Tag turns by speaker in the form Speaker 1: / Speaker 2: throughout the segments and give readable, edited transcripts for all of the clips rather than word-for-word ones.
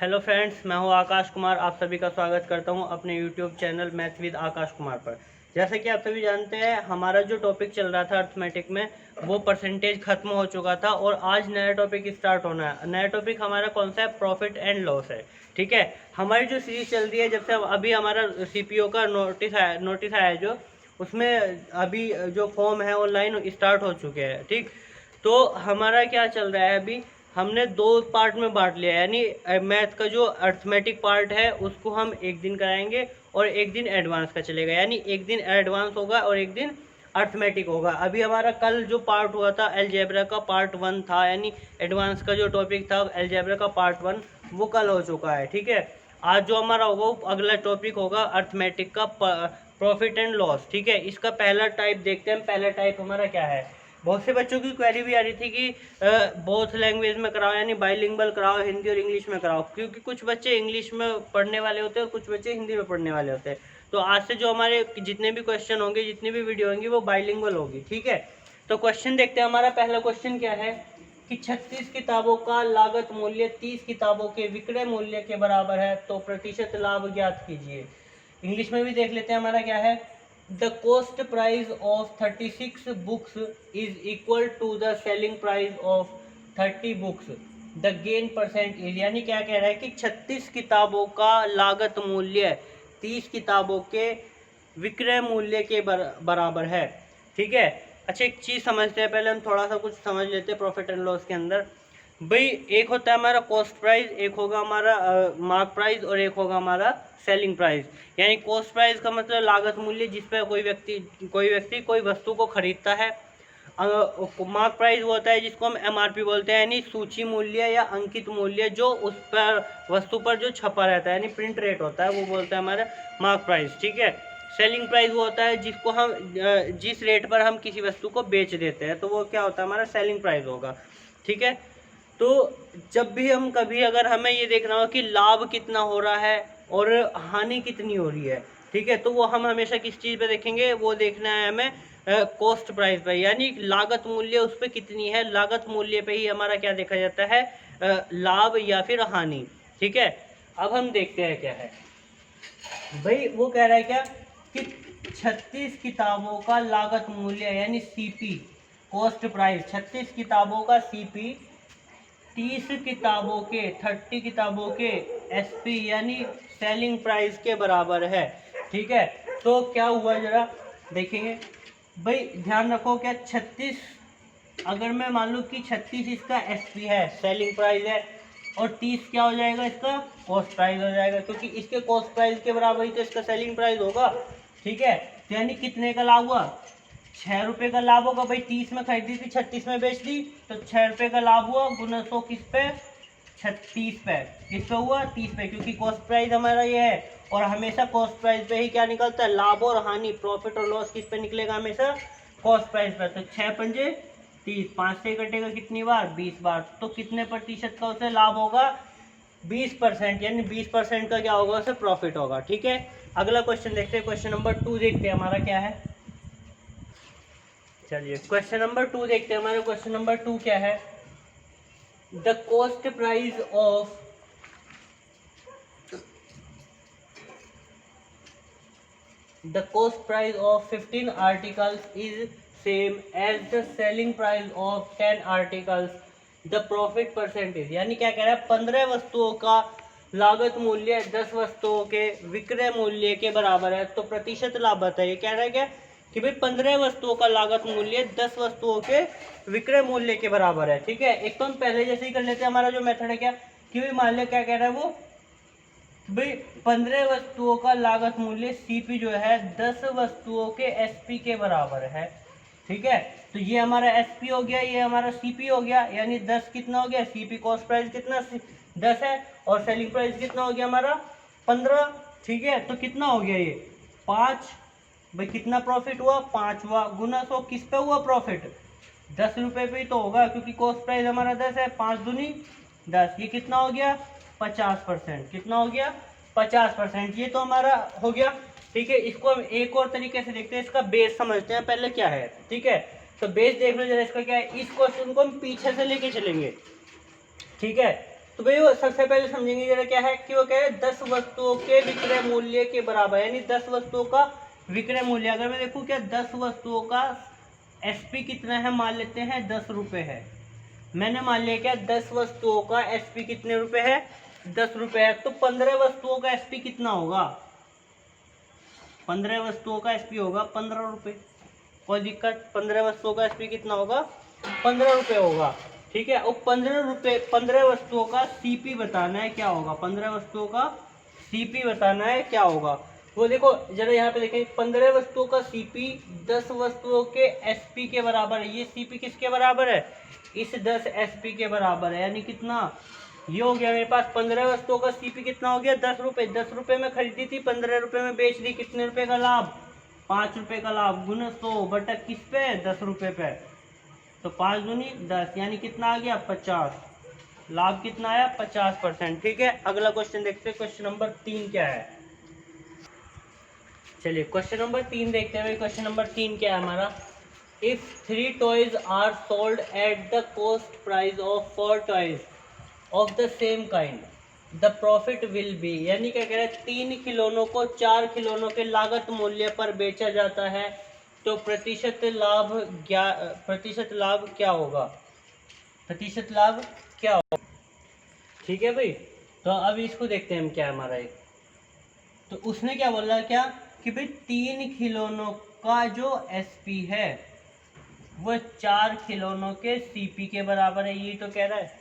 Speaker 1: Hello friends, मैं हूं आकाश कुमार। आप सभी का स्वागत करता हूं अपने YouTube channel math with Akash Kumar पर। जैसे कि आप सभी जानते हैं, हमारा जो टॉपिक चल रहा था अर्थमेटिक में, वो परसेंटेज खत्म हो चुका था और आज नया टॉपिक स्टार्ट होना है। नया टॉपिक हमारा कौन सा है? प्रॉफिट एंड लॉस है। ठीक है, हमारी जो सीरीज चल रही है, जब से अभी हमारा सीपीओ का नोटिस आया जो, उसमें अभी जो फॉर्म है ऑनलाइन स्टार्ट हो चुके हैं। ठीक, तो हमारा क्या चल रहा है, अभी हमने दो पार्ट में बांट लिया, यानी मैथ का जो अर्थमेटिक पार्ट है उसको हम एक दिन कराएंगे और एक दिन एडवांस का चलेगा, यानी एक दिन एडवांस होगा और एक दिन अर्थमेटिक होगा। अभी हमारा कल जो पार्ट हुआ था अलजेब्रा का पार्ट 1 था, यानी एडवांस का जो टॉपिक था अलजेब्रा का पार्ट 1, वो कल हो चुका है। ठीक है, आज जो हमारा होगा अगला टॉपिक होगा अर्थमेटिक का प्रॉफिट एंड लॉस। ठीक है, इसका पहला टाइप देखते हैं। पहला टाइप हमारा क्या है? बहुत से बच्चों की क्वेरी भी आ रही थी कि बोथ लैंग्वेज में कराओ, यानी बाइलिंगुअल कराओ, हिंदी और इंग्लिश में कराओ, क्योंकि कुछ बच्चे इंग्लिश में पढ़ने वाले होते हैं और कुछ बच्चे हिंदी में पढ़ने वाले होते हैं। तो आज से जो हमारे जितने भी क्वेश्चन होंगे, जितनी भी वीडियो होंगी, वो बाइलिंगुअल होगी। ठीक है, तो क्वेश्चन देखते हैं। हमारा पहला क्वेश्चन क्या है कि 36 किताबों का लागत मूल्य 30 किताबों के विक्रय मूल्य के बराबर है, तो प्रतिशत लाभ ज्ञात कीजिए। इंग्लिश में भी देख लेते हैं, हमारा क्या है। The cost price of 36 books is equal to the selling price of 30 books. The gain percent is, यानी क्या कह रहा है कि 36 किताबों का लागत मूल्य 30 किताबों के विक्रय मूल्य के बराबर है। ठीक है, अच्छा एक चीज़ समझते हैं, पहले हम थोड़ा सा कुछ समझ लेते हैं प्रॉफिट एंड लॉस के अंदर। भाई, एक होता है हमारा कॉस्ट प्राइस, एक होगा हमारा मार्क प्राइस और एक होगा हमारा सेलिंग प्राइस। यानी कॉस्ट प्राइस का मतलब लागत मूल्य जिस पर कोई व्यक्ति कोई वस्तु को खरीदता है। मार्क प्राइस वो होता है जिसको हम एमआरपी बोलते हैं, यानी सूची मूल्य या अंकित मूल्य, जो उस पर वस्तु पर जो छपा रहता है, यानी प्रिंट रेट होता है, वो बोलते हैं हमारा मार्क प्राइस। ठीक है, सेलिंग प्राइस वो होता है जिसको हम जिस रेट पर हम किसी वस्तु को बेच देते हैं, तो वो क्या होता है? हमारा सेलिंग प्राइस होगा। ठीक है, तो जब भी हम कभी अगर हमें ये देखना हो कि लाभ कितना हो रहा है और हानि कितनी हो रही है, ठीक है, तो वो हम हमेशा किस चीज़ पे देखेंगे? वो देखना है हमें कॉस्ट प्राइस पे, यानी लागत मूल्य उस पर कितनी है। लागत मूल्य पे ही हमारा क्या देखा जाता है? लाभ या फिर हानि। ठीक है, अब हम देखते हैं क्या है। भाई वो कह रहा है क्या कि 36 किताबों का लागत मूल्य यानी सीपी, कॉस्ट प्राइस, 36 किताबों का सीपी 30 किताबों के 30 किताबों के एसपी यानी सेलिंग प्राइस के बराबर है। ठीक है, तो क्या हुआ जरा देखेंगे। भाई ध्यान रखो, क्या 36, अगर मैं मान लूँ कि 36 इसका एसपी है, सेलिंग प्राइस है, और 30 क्या हो जाएगा? इसका कॉस्ट प्राइस हो जाएगा, क्योंकि इसके कॉस्ट प्राइस के बराबर ही तो इसका सेलिंग प्राइस होगा। ठीक है, तो यानी कितने का लाभ हुआ? 6 रुपये का लाभ होगा। भाई 30 में खरीदी थी, 36 में बेच दी, तो 6 रुपये का लाभ हुआ, गुना 100 किस पे? 36 पे। किस पे हुआ? 30 पे, क्योंकि कॉस्ट प्राइस हमारा ये है। और हमेशा कॉस्ट प्राइस पे ही क्या निकलता है? लाभ और हानि, प्रॉफिट और लॉस किस पे निकलेगा? हमेशा कॉस्ट प्राइस पे। तो 6 पंजे 30, 5 से कटेगा कितनी बार? 20 बार। तो कितने प्रतिशत का उसे लाभ होगा? 20%, यानी 20% का क्या होगा? उसे प्रॉफिट होगा। ठीक है, अगला क्वेश्चन देखते हैं। क्वेश्चन नंबर 2 देखते हैं, हमारा क्या है। चलिए क्वेश्चन नंबर 2 देखते हैं। हमारे क्वेश्चन नंबर 2 क्या है? The cost price of the cost price of 15 articles is same as the selling price of 10 articles. The profit percentage, यानी क्या कह रहा है? 15 वस्तुओं का लागत मूल्य 10 वस्तुओं के विक्रय मूल्य के बराबर है, तो प्रतिशत लाभ बताइए। कह रहा है क्या कि भाई 15 वस्तुओं का लागत मूल्य 10 वस्तुओं के विक्रय मूल्य के बराबर है। ठीक है, एक तो हम पहले जैसे ही कर लेते हैं। हमारा जो मेथड है क्या कि भाई मान लिया, क्या कह रहा है वो, भाई 15 वस्तुओं का लागत मूल्य सीपी जो है 10 वस्तुओं के एसपी के बराबर है। ठीक है, तो ये हमारा एसपी हो गया, ये हमारा सीपी हो गया, यानी 10 कितना हो गया? सीपी कॉस्ट प्राइस कितना? 10 है, और सेलिंग प्राइस कितना हो गया हमारा? 15। ठीक है, तो कितना हो गया? ये 5। भाई कितना प्रॉफिट हुआ? 5 हुआ, गुना 100 किस पे हुआ प्रॉफिट? 10 रुपये पे ही तो होगा, क्योंकि कॉस्ट प्राइस हमारा 10 है। 5 दूनी 10, ये कितना हो गया? 50%। कितना हो गया? 50%। ये तो हमारा हो गया। ठीक है, इसको हम एक और तरीके से देखते हैं, इसका बेस समझते हैं पहले क्या है। ठीक है, तो बेस देख लो जरा इसका क्या है। इस क्वेश्चन को हम पीछे से लेके चलेंगे। ठीक है, तो भाई वो सबसे पहले समझेंगे जरा क्या है कि वो कह रहे हैं 10 वस्तुओं के विक्रय मूल्य के बराबर, यानी 10 वस्तुओं का विक्रय मूल्य। अगर मैं देखूं क्या 10 वस्तुओं का एसपी कितना है, मान लेते हैं 10 रुपये है। मैंने मान लिया क्या 10 वस्तुओं का एसपी कितने रुपए है, 10 रुपए है। तो 15 वस्तुओं का एसपी कितना होगा, 15 वस्तुओं का एसपी होगा 15 रुपये। कोई दिक्कत, 15 वस्तुओं का एसपी कितना होगा, 15 रुपये होगा। ठीक है, और 15 रुपये 15 वस्तुओं का सीपी बताना है क्या होगा, 15 वस्तुओं का सीपी बताना है क्या होगा। वो देखो जरा यहाँ पे देखें, 15 वस्तुओं का सीपी 10 वस्तुओं के एसपी के बराबर है। ये सीपी किसके बराबर है, इस 10 एसपी के बराबर है। यानी कितना, ये हो गया मेरे पास 15 वस्तुओं का सीपी कितना हो गया, 10 रुपये। 10 रुपये में खरीदी थी, 15 रुपये में बेच दी, कितने रुपए का लाभ, 5 रुपये का लाभ, गुना 100 बटा किस पे, 10 रुपये पे। तो 5 दूनी 10, यानी कितना आ गया 50, लाभ कितना आया 50%। ठीक है, अगला क्वेश्चन देखते हैं, क्वेश्चन नंबर 3 क्या है। चलिए क्वेश्चन नंबर 3 देखते हैं। क्वेश्चन नंबर 3 क्या है हमारा, if 3 toys are sold at the cost price of 4 toys of the same kind, the profit will be. यानी क्या कह रहे हैं, 3 खिलौनों को 4 खिलौनों के लागत मूल्य पर बेचा जाता है, तो प्रतिशत लाभ क्या होगा, प्रतिशत लाभ क्या होगा। ठीक है भाई, तो अब इसको देखते हैं हम क्या है हमारा एक। तो उसने क्या बोला क्या कि भाई 3 खिलौनों का जो एसपी है वो 4 खिलौनों के सीपी के बराबर है। ये तो कह रहा है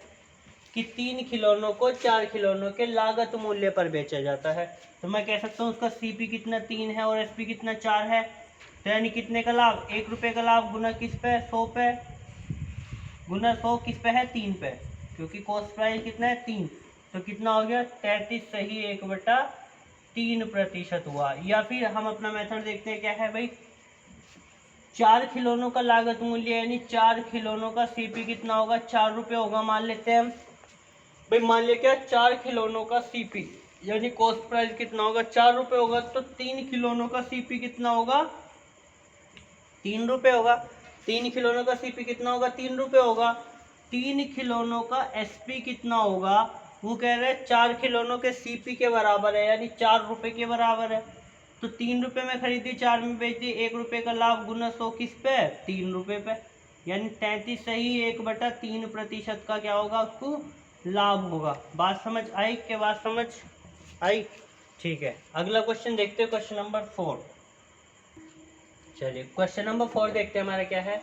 Speaker 1: कि 3 खिलौनों को 4 खिलौनों के लागत मूल्य पर बेचा जाता है। तो मैं कह सकता हूँ उसका सीपी कितना 3 है और एसपी कितना 4 है। तो यानी कितने का लाभ, 1 रुपये का लाभ गुना किस पे, 100 पे, गुना 100 किस पे है, 3 पे, क्योंकि कॉस्ट प्राइस कितना है 3। तो कितना हो गया 33 सही 1/3% हुआ। या फिर हम अपना मेथड देखते हैं क्या है भाई, 4 खिलौनों का लागत मूल्य यानी 4 खिलौनों का सीपी कितना होगा, 4 रुपये होगा। मान लेते हैं हम भाई, मान लिया क्या 4 खिलौनों का सीपी यानी कॉस्ट प्राइस कितना होगा, 4 रुपये होगा। तो 3 खिलौनों का सीपी कितना होगा, 3 रुपये होगा। 3 खिलौनों का सीपी कितना होगा, 3 रुपये होगा। 3 खिलौनों का एसपी कितना होगा, वो कह रहे हैं 4 खिलौनों के सीपी के बराबर है, यानी 4 रुपये के बराबर है। तो 3 रुपये में खरीदी, 4 में बेच दी, 1 रुपये का लाभ गुना 100 किस पे, 3 रुपये पे, यानी 33 सही 1/3% का क्या होगा, उसको लाभ होगा। बात समझ आई, के बात समझ आई। ठीक है, अगला क्वेश्चन देखते हैं, क्वेश्चन नंबर 4। चलिए क्वेश्चन नंबर 4 देखते हैं हमारा क्या है।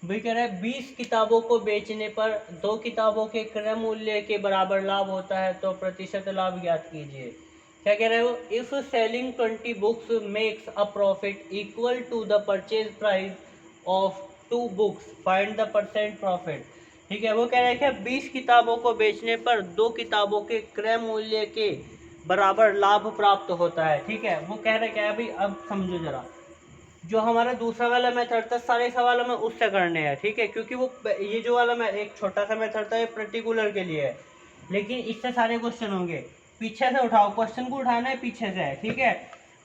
Speaker 1: भाई कह रहा है 20 किताबों को बेचने पर 2 किताबों के क्रय मूल्य के बराबर लाभ होता है, तो प्रतिशत लाभ ज्ञात कीजिए। क्या कह रहे हो, if selling 20 books makes a profit equal to the purchase price of 2 books, find the percent profit. ठीक है, वो कह रहे हैं कि 20 किताबों को बेचने पर 2 किताबों के क्रय मूल्य के बराबर लाभ प्राप्त होता है। ठीक है, वो कह रहे क्या है भाई, अब समझो जरा, जो हमारा दूसरा वाला मेथड था सारे सवालों में उससे करने हैं। ठीक है, क्योंकि वो ये जो वाला मैं एक छोटा सा मेथड था ये पर्टिकुलर के लिए है, लेकिन इससे सारे क्वेश्चन होंगे। पीछे से उठाओ, क्वेश्चन को उठाना है पीछे से है। ठीक है,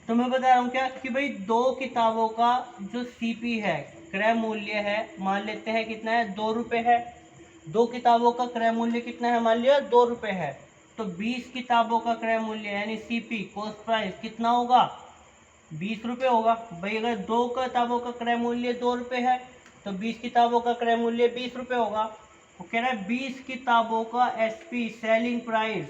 Speaker 1: तो मैं बता रहा हूँ क्या कि भाई 2 किताबों का जो सीपी है, क्रय मूल्य है, मान लेते हैं कितना है, 2 रुपये है। 2 किताबों का क्रय मूल्य कितना है, मान लिया 2 रुपये है। तो 20 किताबों का क्रय मूल्य यानी सीपी कॉस्ट प्राइस कितना होगा, 20 रुपये होगा। भाई अगर 2 किताबों का क्रय मूल्य 2 रुपये है तो 20 किताबों का क्रय मूल्य 20 रुपये होगा। वो कह रहा है 20 किताबों का एसपी सेलिंग प्राइस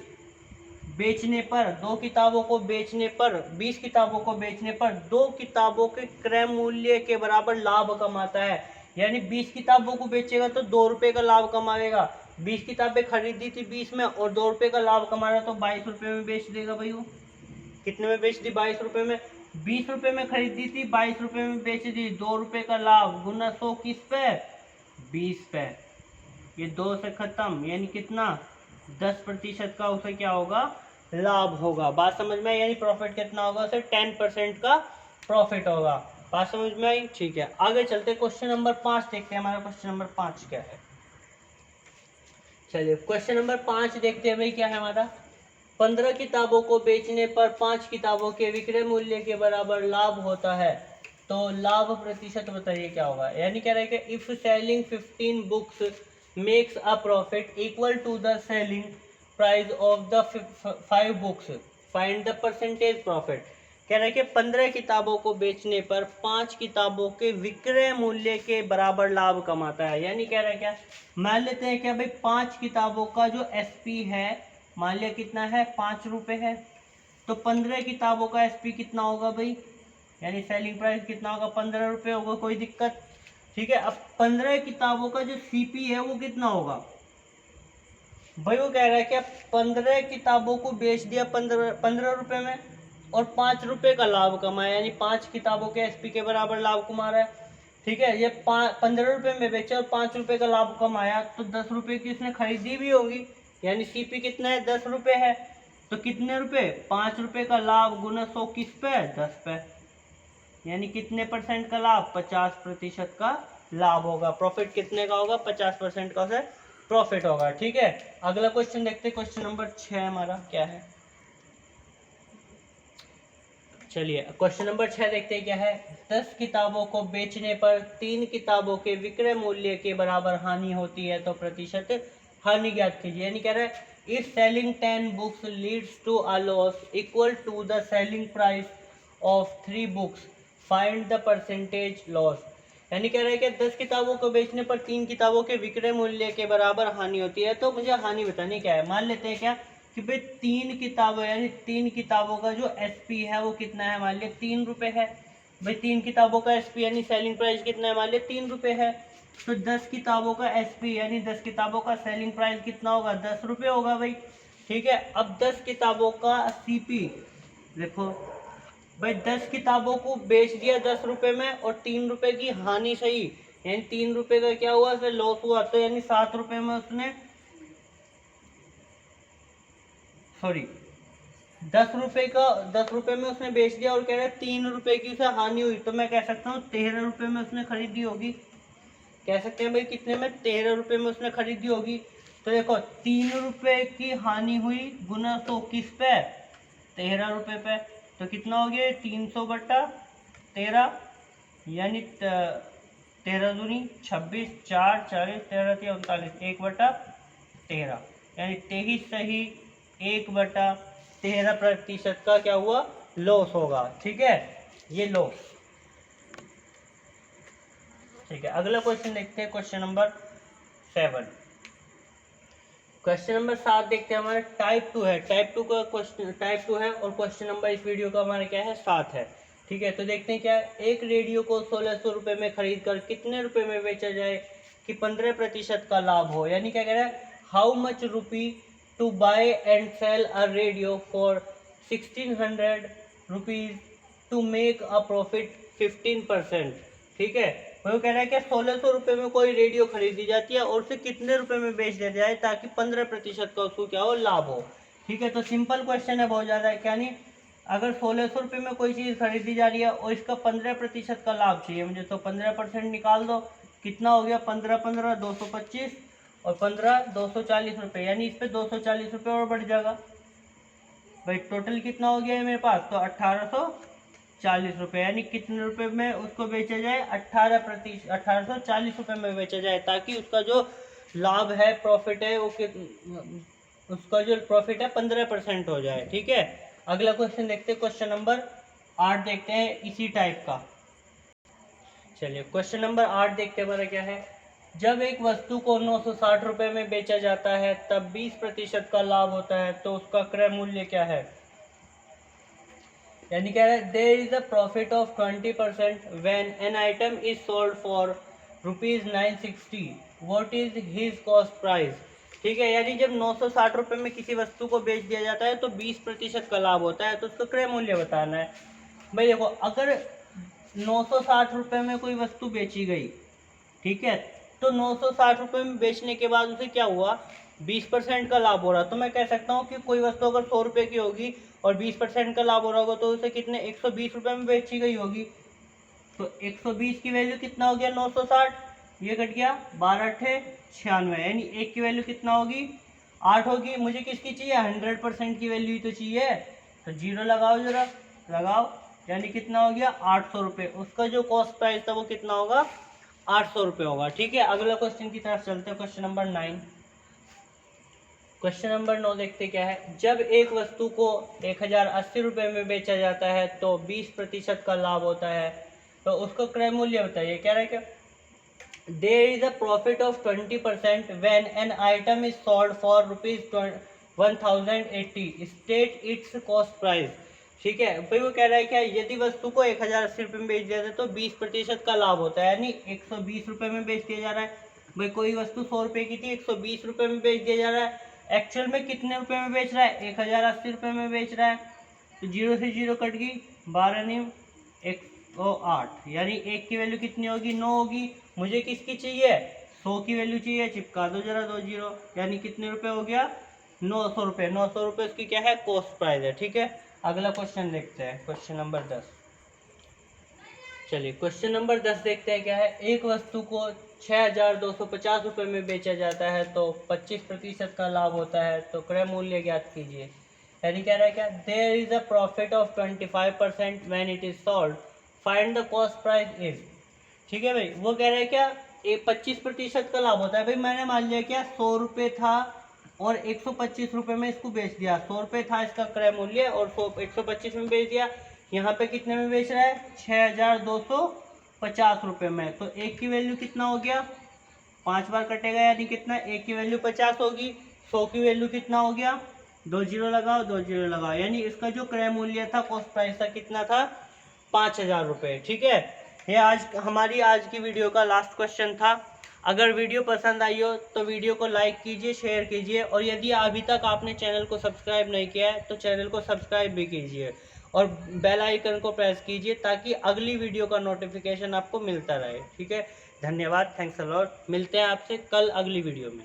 Speaker 1: बेचने पर, 2 किताबों को बेचने पर, 20 किताबों को बेचने पर 2 किताबों के क्रय मूल्य के बराबर लाभ कमाता है। यानी 20 किताबों को बेचेगा तो 2 रुपये का लाभ कमाएगा। 20 किताबें खरीदी थी 20 में और 2 रुपये का लाभ कमा रहा, तो 22 रुपये में बेच देगा भाई। वो कितने में बेच दी, 22 रुपये में। 20 रुपये में खरीदी थी 22 रुपये में बेच दी, 2 रुपये का लाभ गुना 100 किस पे, 20 पे। ये 2 से खत्म, यानी कितना 10% का उसे क्या होगा, लाभ होगा। बात समझ में आई, यानी प्रॉफिट कितना होगा उसे, 10% का प्रॉफिट होगा। बात समझ में आई। ठीक है, आगे चलते क्वेश्चन नंबर 5 देखते हैं, हमारा क्वेश्चन नंबर 5 क्या है। चलिए क्वेश्चन नंबर 5 देखते हैं भाई, क्या है हमारा, 15 किताबों को बेचने पर 5 किताबों के विक्रय मूल्य के बराबर लाभ होता है, तो लाभ प्रतिशत बताइए क्या होगा। यानी कह रहे हैं कि if selling 15 books makes a profit equal to the selling price of the 5 books, find the percentage profit. कह रहा है कि 15 किताबों को बेचने पर 5 किताबों के विक्रय मूल्य के बराबर लाभ कमाता है। यानी कह रहा है क्या, मान लेते हैं क्या भाई 5 किताबों का जो एसपी है मान लिया कितना है, 5 रुपये है, तो 15 किताबों का एसपी कितना होगा भाई, यानी सेलिंग प्राइस कितना होगा, 15 रुपये होगा, कोई दिक्कत। ठीक है, अब 15 किताबों का जो सीपी है वो कितना होगा भाई, वो कह रहा है कि 15 किताबों को बेच दिया 15 रुपये में और 5 रुपये का लाभ कमाया, यानी 5 किताबों के एसपी के बराबर लाभ कमा रहा है। ठीक है, ये 15 रुपये में बेचा और 5 रुपये का लाभ कमाया, तो 10 रुपये की उसने खरीदी भी होगी, यानी सीपी कितना है, 10 रुपये है, तो कितने रुपए, 5 रुपये का लाभ गुना 100 किस पे, 10 पे, यानी कितने परसेंट का लाभ, 50% का लाभ होगा। प्रॉफिट कितने का होगा, 50% का उसे प्रॉफिट होगा। ठीक है, अगला क्वेश्चन देखते हैं, क्वेश्चन नंबर 6 हमारा क्या है। चलिए क्वेश्चन नंबर 6 देखते हैं क्या है। 10 किताबों को बेचने पर 3 किताबों के विक्रय मूल्य के बराबर हानि होती है, तो प्रतिशत हानि ज्ञात कीजिए। यानी कह रहा है if selling 10 books leads to a loss equal to the selling price of 3 books, find the percentage loss. यानी कह रहा है कि 10 किताबों को बेचने पर 3 किताबों के विक्रय मूल्य के बराबर हानि होती है, तो मुझे हानि बतानी क्या है। मान लेते हैं क्या कि भाई 3 किताबें, यानी 3 किताबों का जो एसपी है वो कितना है, मान लिया 3 रुपये है भाई, 3 किताबों का एसपी यानी सेलिंग प्राइस कितना है, मान लिया 3 रुपये है, तो 10 किताबों का एसपी यानी 10 किताबों का सेलिंग प्राइस कितना होगा, 10 रुपये होगा भाई। ठीक है, अब 10 किताबों का सीपी देखो भाई, 10 किताबों को बेच दिया 10 रुपये में और 3 रुपये की हानि सही, यानी 3 रुपये का क्या हुआ, फिर लॉस हुआ, तो यानी 7 रुपये में उसने, सॉरी 10 रुपये में उसने बेच दिया और कह रहा है 3 रुपये की उसे हानि हुई, तो मैं कह सकता हूँ 13 रुपये में उसने खरीदी होगी। कह सकते हैं भाई कितने में, 13 रुपये में उसने खरीदी होगी। तो देखो 3 रुपये की हानि हुई गुना 100 किस पे, 13 रुपये पे, तो कितना हो गया 300/13, यानी 13 दूनी 26, 4 40, 13 39, 1/13, यानी 23 सही 1/13% का क्या हुआ, लॉस होगा। ठीक है, ये लॉस। ठीक है, अगला क्वेश्चन देखते हैं, क्वेश्चन नंबर 7। क्वेश्चन नंबर 7 देखते हैं, हमारा टाइप 2 है, टाइप 2 का क्वेश्चन, टाइप 2 है और क्वेश्चन नंबर इस वीडियो का हमारा क्या है, 7 है। ठीक है, तो देखते हैं क्या है। एक रेडियो को 1600 रुपये में खरीद कर कितने रुपए में बेचा जाए कि 15% का लाभ हो। यानी क्या कह रहा है, how much rupee to buy and sell a radio for 1600 rupees to make a profit 15%। ठीक है, वो कह रहा है कि 1600 रुपये में कोई रेडियो खरीदी जाती है और उसे कितने रुपए में बेच दिया जाए ताकि 15% का उसको क्या हो, लाभ हो। ठीक है, तो सिंपल क्वेश्चन है, बहुत ज़्यादा है, क्या नहीं, अगर 1600 रुपये में कोई चीज़ खरीदी जा रही है और इसका 15% का लाभ चाहिए मुझे, तो 15% निकाल दो, कितना हो गया, 15 225 और 15 240 रुपये, यानी इस पर 240 रुपये और बढ़ जाएगा भाई। टोटल कितना हो गया है मेरे पास, तो 1840 रुपये, यानी कितने रुपए में उसको बेचा जाए, 1840 रुपये में बेचा जाए, ताकि उसका जो लाभ है, प्रॉफिट है, वो उसका जो प्रॉफिट है 15% हो जाए। ठीक है, अगला क्वेश्चन देखते हैं, क्वेश्चन नंबर 8 देखते हैं इसी टाइप का। चलिए क्वेश्चन नंबर 8 देखते हैं, हमारा क्या है। जब एक वस्तु को 960 रुपये में बेचा जाता है तब 20% का लाभ होता है, तो उसका क्रय मूल्य क्या है। यानी क्या है, there is a profit of 20% when an item is sold for ₹960, what is his cost price. ठीक है, यानी जब 960 रुपये में किसी वस्तु को बेच दिया जाता है तो 20% का लाभ होता है, तो उसका क्रय मूल्य बताना है। भाई देखो, अगर 960 रुपये में कोई वस्तु बेची गई, ठीक है, तो 960 रुपये में बेचने के बाद उसे क्या हुआ, 20% का लाभ हो रहा, तो मैं कह सकता हूँ कि कोई वस्तु अगर 100 रुपये की होगी और 20% का लाभ हो रहा होगा तो उसे कितने, 120 रुपये में बेची गई होगी, तो 120 की वैल्यू कितना हो गया, 960, ये कट गया 12 × 96, यानी एक की वैल्यू कितना होगी, 8 होगी। मुझे किसकी चाहिए, 100% की वैल्यू ही तो चाहिए, तो 0 लगाओ, जरा लगाओ, यानी कितना हो गया, 800 रुपये। उसका जो कॉस्ट प्राइस था वो कितना होगा, 800 रुपये होगा। ठीक है, अगला क्वेश्चन की तरफ चलते हैं, क्वेश्चन नंबर 9। क्वेश्चन नंबर 9 देखते क्या है। जब एक वस्तु को 1080 रुपये में बेचा जाता है तो 20% का लाभ होता है, तो उसको क्रय मूल्य बताइए। क्या रहा है क्या, there is a profit of 20% when an item is sold for ₹1080, state its cost price. ठीक है भाई, वो कह रहा है क्या, यदि वस्तु को 1080 रुपये में बेच दिया जाए तो 20% का लाभ होता है, यानी 120 रुपये में बेच दिया जा रहा है। भाई कोई वस्तु 100 रुपये की थी, 120 रुपये में बेच दिया जा रहा है। एक्चुअल में कितने रुपए में बेच रहा है, 1080 रुपये में बेच रहा है। तो 0 से 0 कट गई, 12 न्यू 108, यानी 1 की वैल्यू कितनी होगी, 9 होगी। मुझे किसकी चाहिए, 100 की वैल्यू चाहिए, चिपका दो जरा 2 0, यानी कितने रुपए हो गया, 900 रुपये। 900 रुपये उसकी क्या है, कॉस्ट प्राइस है। ठीक है, अगला क्वेश्चन देखते हैं, क्वेश्चन नंबर 10। चलिए क्वेश्चन नंबर 10 देखते हैं क्या है। एक वस्तु को 6250 रुपये में बेचा जाता है तो 25% का लाभ होता है, तो क्रय मूल्य ज्ञात कीजिए। यानी कह रहा है क्या, there is a profit of 25% when it is sold, find the cost price is. ठीक है भाई, वो कह रहा है क्या, 25% का लाभ होता है। भाई मैंने मान लिया क्या, 100 रुपये था और 125 रुपये में इसको बेच दिया। 100 रुपये था इसका क्रय मूल्य और 125 में बेच दिया। यहाँ पे कितने में बेच रहा है, 6250 रुपये में। तो एक की वैल्यू कितना हो गया, 5 बार कटेगा, यानी कितना, एक की वैल्यू 50 होगी। 100 की वैल्यू कितना हो गया, 2 0 लगाओ, 2 0 लगाओ, यानी इसका जो क्रय मूल्य था, कॉस्ट प्राइस था, कितना था, 5000 रुपये। ठीक है, ये हमारी आज की वीडियो का लास्ट क्वेश्चन था। अगर वीडियो पसंद आई हो तो वीडियो को लाइक कीजिए, शेयर कीजिए, और यदि अभी तक आपने चैनल को सब्सक्राइब नहीं किया है तो चैनल को सब्सक्राइब भी कीजिए और बेल आइकन को प्रेस कीजिए ताकि अगली वीडियो का नोटिफिकेशन आपको मिलता रहे। ठीक है, धन्यवाद, थैंक्स अ लॉट। मिलते हैं आपसे कल अगली वीडियो में।